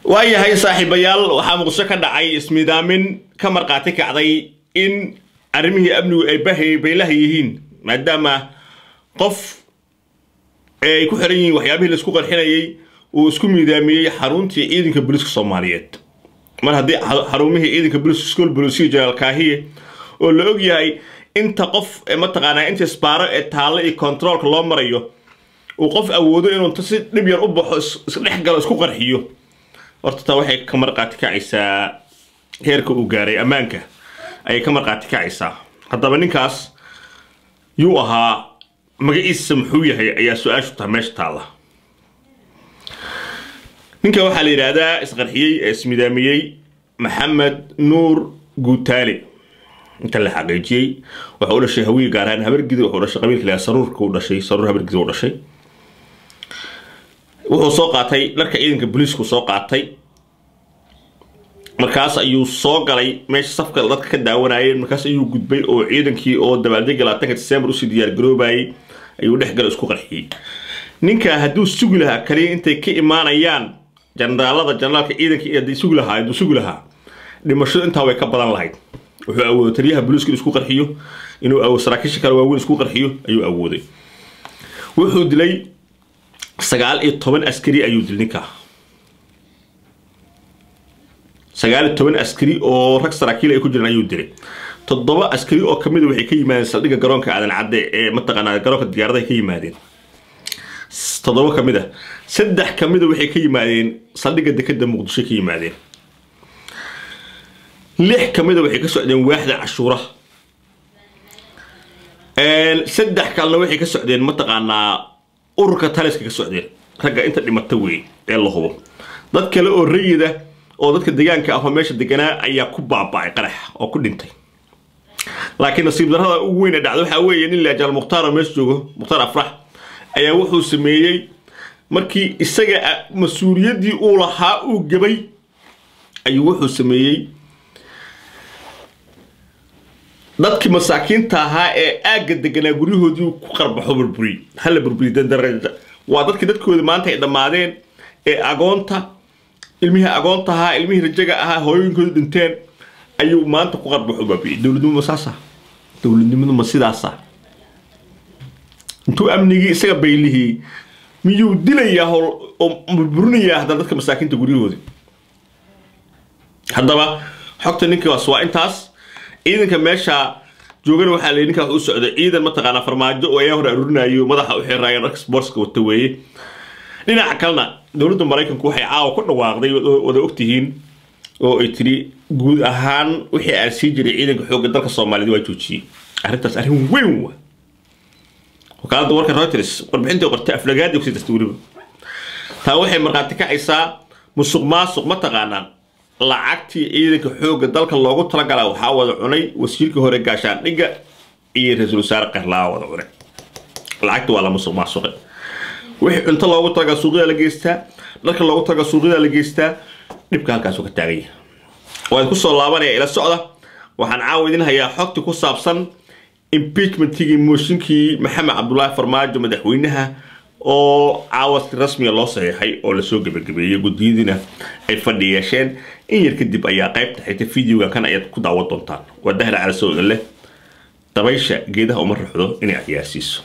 waayo hay saaxiibayaal waxa muqdisho ka dhacay ismiidaamin ka marqaati kacday in arrimihii amnigu ay baylahayihiin maadaama qof ay ku xiran yihiin waxyaabihii la isku qarxinayay uu isku miidaamiyay xaruntii ciidanka booliska Soomaaliyeed mar haddii xarumihii ciidanka booliska school booliska General Kaahiye oo la og yahay inta qof ma taqaanaa inta isbaaro ee taalo iyo controlka loo marayo oo qof awoodo inuu si dhib yar u baxo isdhex galo isku qarxiyo horta waxay ka marqaati kacaysaa heerka uu gaaray amaanka ay ka marqaati kacaysaa haddaba ninkaas yuu ahaa magaciisa muxuu yahay ayaa su'aashu tahay meesha taala ninka waxaa la yiraahdaa isqarxiyay ismidaamiyay Maxamed Nuur Guutaale inta la xaqiijiyay waxa uu dhashay hawiye gaar ahaan habargidi wuxuu dhashay qabiilka la saruurka uu dhashay saruur habargidi uu dhashay wuxuu soo qaatay dharka ciidanka booliisku soo qaatay markaas ayuu soo galay meesha safka dadka ka daawanayeen markaas ayuu gudbay oo ciidankii oo dabaaldeg 20 December u sii diyaar garoobay ayuu dhex gal isku qarxiyay ninka hadduu sugi lahaa kaliya intay ka imaanayaan generaalka ciidanka ee sugi lahaa dhimasho inta way ka badan lahayd wuxuu awooday taliyaha booliiska isku qarxiyo inuu awood saraakiisha kale waaweyn isku qarxiyo ayuu awooday wuxuu dilay 19 askari ayuu dilay ninka 19 askari oo rag saraakiil ay ku jiraan ayuu dilay 7 askari oo kamid ah waxay ka yimaadeen saldhigga garoonka aadan cadde ee mataqaanaa garoonka diyaaradaha ka yimaadeen 7 kamid ah 3 kamid ah waxay ka yimaadeen saldhigga dekedda Muqdisho ka yimaadeen 6 kamid ah waxay ka socdeen waaxda cashuura 3 kalena waxay ka socdeen mataqaanaa ururka taliska ka socdeen ragga inta dhimata weey ee la hubo dad kale oo rayida oo dadka deegaanka ah meesha deganaa ayaa ku baabacay qarax oo ku dhintay laakiin nasiib darrada ugu weyn ee dhacday waxa weeye in la jaal Mukhtaar meesha joogo Mukhtaar Afrax ayaa wuxuu sameeyay markii isaga mas'uuliyadii uu lahaa uu gabay ayuu wuxuu sameeyay dadkii masaakiinta ahaa ee aaga deganaa guryahoodii ku qarbaxo burburi hal burburi darajada waa dadkooda maanta ay dhamaadeen ee agoonta ilmihi agoonta ahaa ilmihi rajaga ahaa hooyooyinkooda dhinteen ayuu maanta ku qarbaxo baabi dawladnimadu ma sidaasa intuu amnigii isaga baylihii miyuu dilayaa oo burburinayaa hadda dadka masaakiinta guryahoodii haddaba xogta ninka waa intaas ciidanka meesha joogana waxa la ninka uu socday ciidan ma taqaana farmaajo oo ay hor arurinayo madaxa u xiraayeen rag sportska wata weeye dhinaca kalena dawladda Mareykanku waxay caawa ku dhawaaqday wada ogtihiin oo ay tiri guud ahaan wixii aan sii jiray ciidanka xoogga dalka Soomaaliyeed waa joojiyay arrintaas arrin weyn waa wakaalada warka Reuters warbixinta qortay aflagaadi ku dastuuriba taa waxay marqaati kacaysaa musuqmaasuq ma taqaanaan lacagtii ciidanka xoogga dalka loogu talagalay waxa wada cunay wasiirka hore gaashaandhigga iyo ra'iisul wasaare Qarlaa wada cunay lacagtu waa la musuqmaasuq wixii inta loogu talagalay suuqyada la geystaa dalka loogu talagalay suuqyada la geystaa dhibka halkaas ka taagay waan ku soo laabanaya ila socda waxaan caawidin hayaa xogta ku saabsan impeachmentigii mooshinkii Maxamed Cabdullaahi Farmaajo madaxweynaha oo caawas rasmi loo saxeexay oo la soo gabagabeeyay guddiidina ay fadhiyeen in yar kadib ayaa qaybta xigta fiidiyoga kan ay ku daawan doontaan wadahla cala soo leh dabaysha geedaha uma ruxdo inay ciyaarsiiso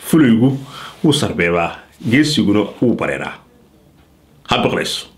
fuligu wuu sarbeebaa geesiguna wuu bareeraa ha baqlayso